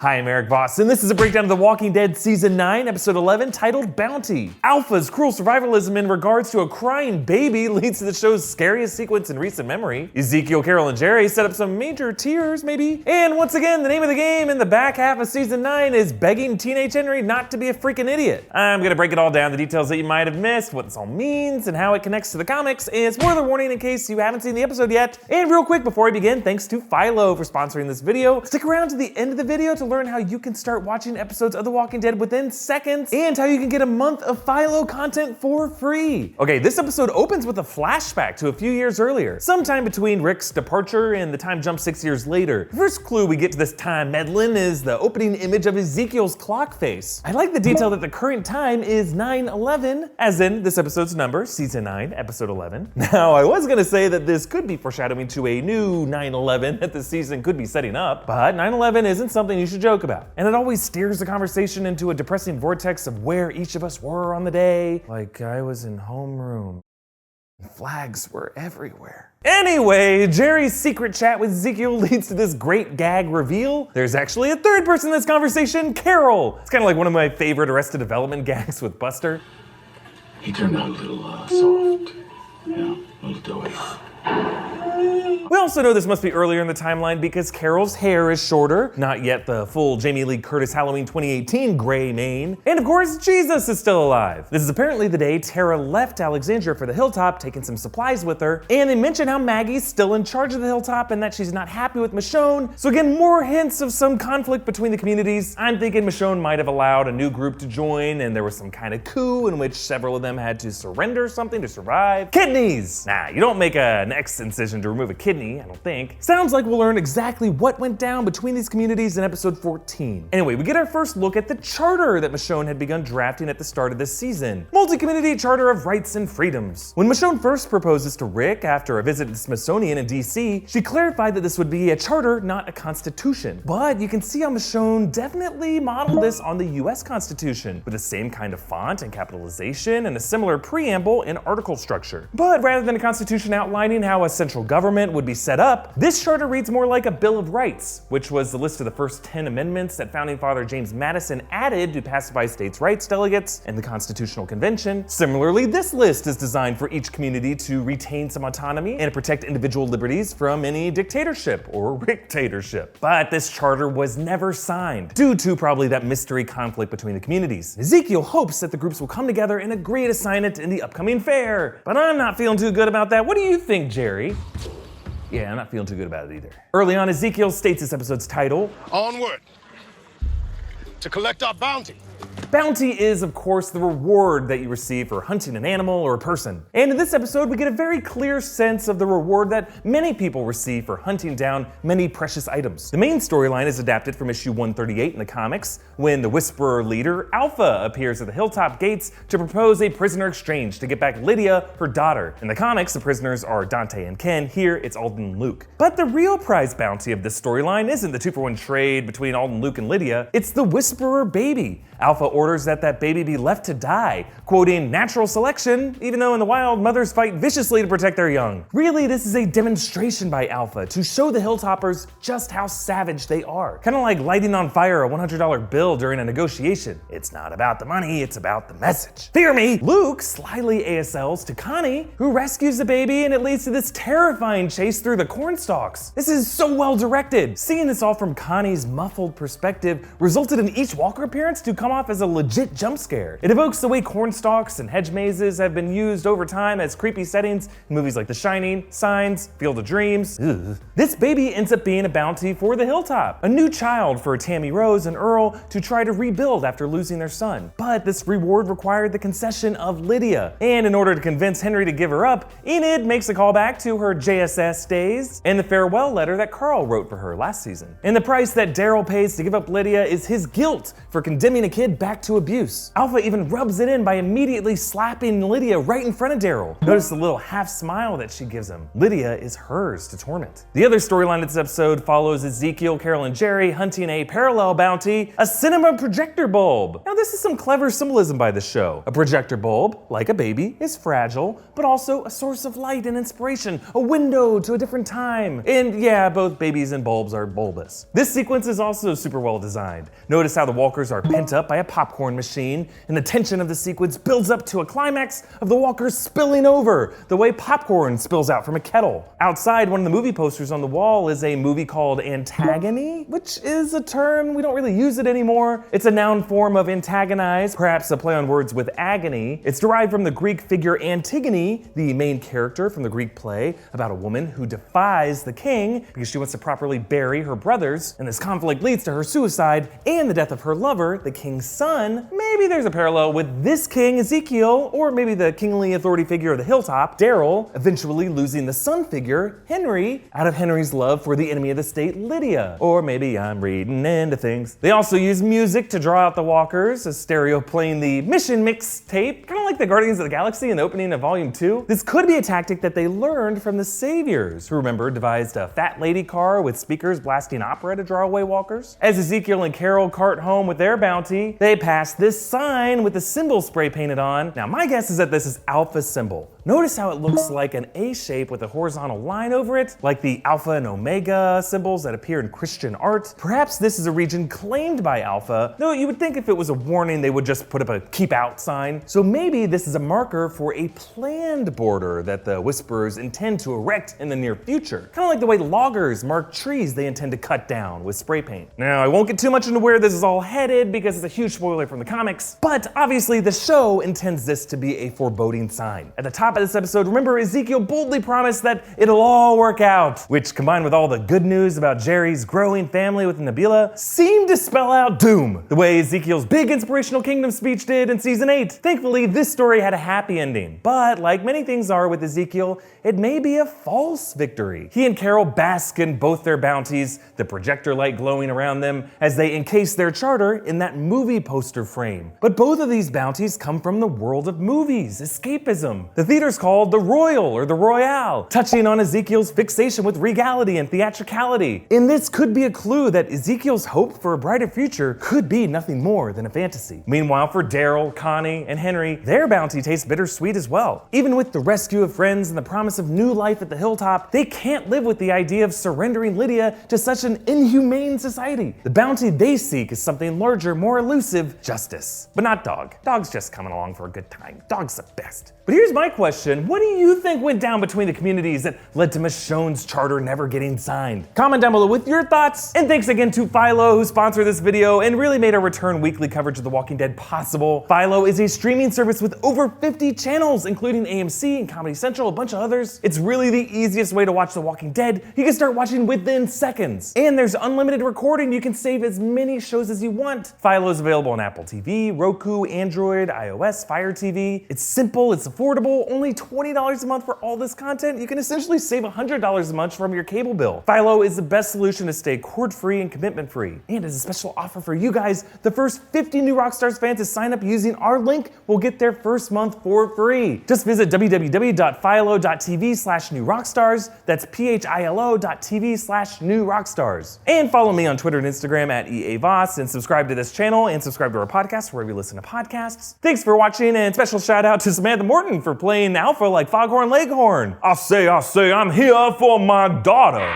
Hi, I'm Erik Voss, and this is a breakdown of The Walking Dead Season 9, Episode 11, titled Bounty. Alpha's cruel survivalism in regards to a crying baby leads to the show's scariest sequence in recent memory. Ezekiel, Carol, and Jerry set up some major tears, maybe. And once again, the name of the game in the back half of Season 9 is begging Teenage Henry not to be a freaking idiot. I'm gonna break it all down, the details that you might have missed, what this all means, and how it connects to the comics, and spoiler warning in case you haven't seen the episode yet. And real quick, before I begin, thanks to Philo for sponsoring this video. Stick around to the end of the video to learn how you can start watching episodes of The Walking Dead within seconds and how you can get a month of Philo content for free. Okay, this episode opens with a flashback to a few years earlier, sometime between Rick's departure and the time jump 6 years later. The first clue we get to this time meddling is the opening image of Ezekiel's clock face. I like the detail that the current time is 9/11, as in this episode's number, Season 9, Episode 11. Now, I was gonna say that this could be foreshadowing to a new 9/11 that the season could be setting up, but 9/11 isn't something you should joke about. And it always steers the conversation into a depressing vortex of where each of us were on the day. Like I was in homeroom. Flags were everywhere. Anyway, Jerry's secret chat with Ezekiel leads to this great gag reveal. There's actually a third person in this conversation, Carol. It's kind of like one of my favorite Arrested Development gags with Buster. He turned out a little soft. Yeah, a little doughy. We also know this must be earlier in the timeline because Carol's hair is shorter, not yet the full Jamie Lee Curtis Halloween 2018 gray mane. And of course, Jesus is still alive. This is apparently the day Tara left Alexandria for the Hilltop, taking some supplies with her. And they mention how Maggie's still in charge of the Hilltop and that she's not happy with Michonne. So again, more hints of some conflict between the communities. I'm thinking Michonne might have allowed a new group to join and there was some kind of coup in which several of them had to surrender something to survive. Kidneys! Nah, you don't make an X incision to remove a kidney, I don't think. Sounds like we'll learn exactly what went down between these communities in episode 14. Anyway, we get our first look at the charter that Michonne had begun drafting at the start of this season. Multi-community Charter of Rights and Freedoms. When Michonne first proposes to Rick after a visit to the Smithsonian in DC, she clarified that this would be a charter, not a constitution. But you can see how Michonne definitely modeled this on the US Constitution, with the same kind of font and capitalization and a similar preamble and article structure. But rather than a constitution outlining how a central government would be set up, this charter reads more like a Bill of Rights, which was the list of the first 10 amendments that founding father James Madison added to pacify states' rights delegates and the Constitutional Convention. Similarly, this list is designed for each community to retain some autonomy and protect individual liberties from any dictatorship or rictatorship. But this charter was never signed, due to probably that mystery conflict between the communities. Ezekiel hopes that the groups will come together and agree to sign it in the upcoming fair. But I'm not feeling too good about that. What do you think, Jerry? Yeah, I'm not feeling too good about it either. Early on, Ezekiel states this episode's title, Onward, to collect our bounty. Bounty is, of course, the reward that you receive for hunting an animal or a person. And in this episode, we get a very clear sense of the reward that many people receive for hunting down many precious items. The main storyline is adapted from issue 138 in the comics, when the Whisperer leader, Alpha, appears at the Hilltop gates to propose a prisoner exchange to get back Lydia, her daughter. In the comics, the prisoners are Dante and Ken. Here, it's Alden and Luke. But the real prize bounty of this storyline isn't the 2-for-1 trade between Alden, Luke, and Lydia. It's the Whisperer baby. Alpha orders that baby be left to die, quoting natural selection, even though in the wild, mothers fight viciously to protect their young. Really, this is a demonstration by Alpha to show the Hilltoppers just how savage they are. Kind of like lighting on fire a $100 bill during a negotiation. It's not about the money, it's about the message. Fear me! Luke slyly ASLs to Connie, who rescues the baby, and it leads to this terrifying chase through the cornstalks. This is so well directed. Seeing this all from Connie's muffled perspective resulted in each Walker appearance to come off as a legit jump scare. It evokes the way cornstalks and hedge mazes have been used over time as creepy settings in movies like The Shining, Signs, Field of Dreams. Ugh. This baby ends up being a bounty for the Hilltop, a new child for Tammy Rose and Earl to try to rebuild after losing their son. But this reward required the concession of Lydia. And in order to convince Henry to give her up, Enid makes a callback to her JSS days and the farewell letter that Carl wrote for her last season. And the price that Daryl pays to give up Lydia is his guilt guilt for condemning a kid back to abuse. Alpha even rubs it in by immediately slapping Lydia right in front of Daryl. Notice the little half smile that she gives him. Lydia is hers to torment. The other storyline of this episode follows Ezekiel, Carol, and Jerry hunting a parallel bounty, a cinema projector bulb. Now this is some clever symbolism by the show. A projector bulb, like a baby, is fragile, but also a source of light and inspiration, a window to a different time. And yeah, both babies and bulbs are bulbous. This sequence is also super well designed. Notice how the walkers are pent up by a popcorn machine, and the tension of the sequence builds up to a climax of the walkers spilling over, the way popcorn spills out from a kettle. Outside, one of the movie posters on the wall is a movie called antagony, which is a term, we don't really use it anymore. It's a noun form of antagonize, perhaps a play on words with agony. It's derived from the Greek figure Antigone, the main character from the Greek play about a woman who defies the king because she wants to properly bury her brothers, and this conflict leads to her suicide and the death of her lover, the king's son. Maybe there's a parallel with this king, Ezekiel, or maybe the kingly authority figure of the Hilltop, Daryl, eventually losing the son figure, Henry, out of Henry's love for the enemy of the state, Lydia. Or maybe I'm reading into things. They also use music to draw out the walkers, a stereo playing the mission mixtape, kind of like the Guardians of the Galaxy in the opening of Volume 2. This could be a tactic that they learned from the Saviors, who remember devised a fat lady car with speakers blasting opera to draw away walkers. As Ezekiel and Carol cart home with their bounty, they pass this sign with the symbol spray painted on. Now my guess is that this is Alpha symbol. Notice how it looks like an A shape with a horizontal line over it, like the Alpha and Omega symbols that appear in Christian art. Perhaps this is a region claimed by Alpha, though you would think if it was a warning they would just put up a keep out sign. So maybe this is a marker for a planned border that the Whisperers intend to erect in the near future. Kind of like the way loggers mark trees they intend to cut down with spray paint. Now I won't get too much into where this is all headed because it's a huge spoiler from the comics, but obviously the show intends this to be a foreboding sign. At the top of this episode, remember Ezekiel boldly promised that it'll all work out, which combined with all the good news about Jerry's growing family with Nabila, seemed to spell out doom, the way Ezekiel's big inspirational kingdom speech did in season 8. Thankfully, this story had a happy ending, but like many things are with Ezekiel, it may be a false victory. He and Carol bask in both their bounties, the projector light glowing around them as they encase their charter in that movie poster frame. But both of these bounties come from the world of movies, escapism. The theater's called the Royal or the Royale, touching on Ezekiel's fixation with regality and theatricality. And this could be a clue that Ezekiel's hope for a brighter future could be nothing more than a fantasy. Meanwhile, for Daryl, Connie, and Henry, their bounty tastes bittersweet as well. Even with the rescue of friends and the promise of new life at the Hilltop, they can't live with the idea of surrendering Lydia to such an inhumane society. The bounty they seek is something larger, more elusive, justice. But not Dog. Dog's just coming along for a good time. Dog's the best. But here's my question. What do you think went down between the communities that led to Michonne's charter never getting signed? Comment down below with your thoughts. And thanks again to Philo, who sponsored this video and really made our return weekly coverage of The Walking Dead possible. Philo is a streaming service with over 50 channels, including AMC and Comedy Central, a bunch of others. It's really the easiest way to watch The Walking Dead. You can start watching within seconds. And there's unlimited recording. You can save as many shows as you want. Philo is available on Apple TV, Roku, Android, iOS, Fire TV. It's simple, it's affordable, only $20 a month for all this content. You can essentially save $100 a month from your cable bill. Philo is the best solution to stay cord-free and commitment-free. And as a special offer for you guys, the first 50 new Rockstars fans to sign up using our link will get their first month for free. Just visit www.philo.tv/newrockstars. That's philo.tv/newrockstars. And follow me on Twitter and Instagram at EA Voss, and subscribe to this channel and subscribe to our podcast wherever you listen to podcasts. Thanks for watching, and special shout out to Samantha Morton for playing Alpha like Foghorn Leghorn. I say, I'm here for my daughter.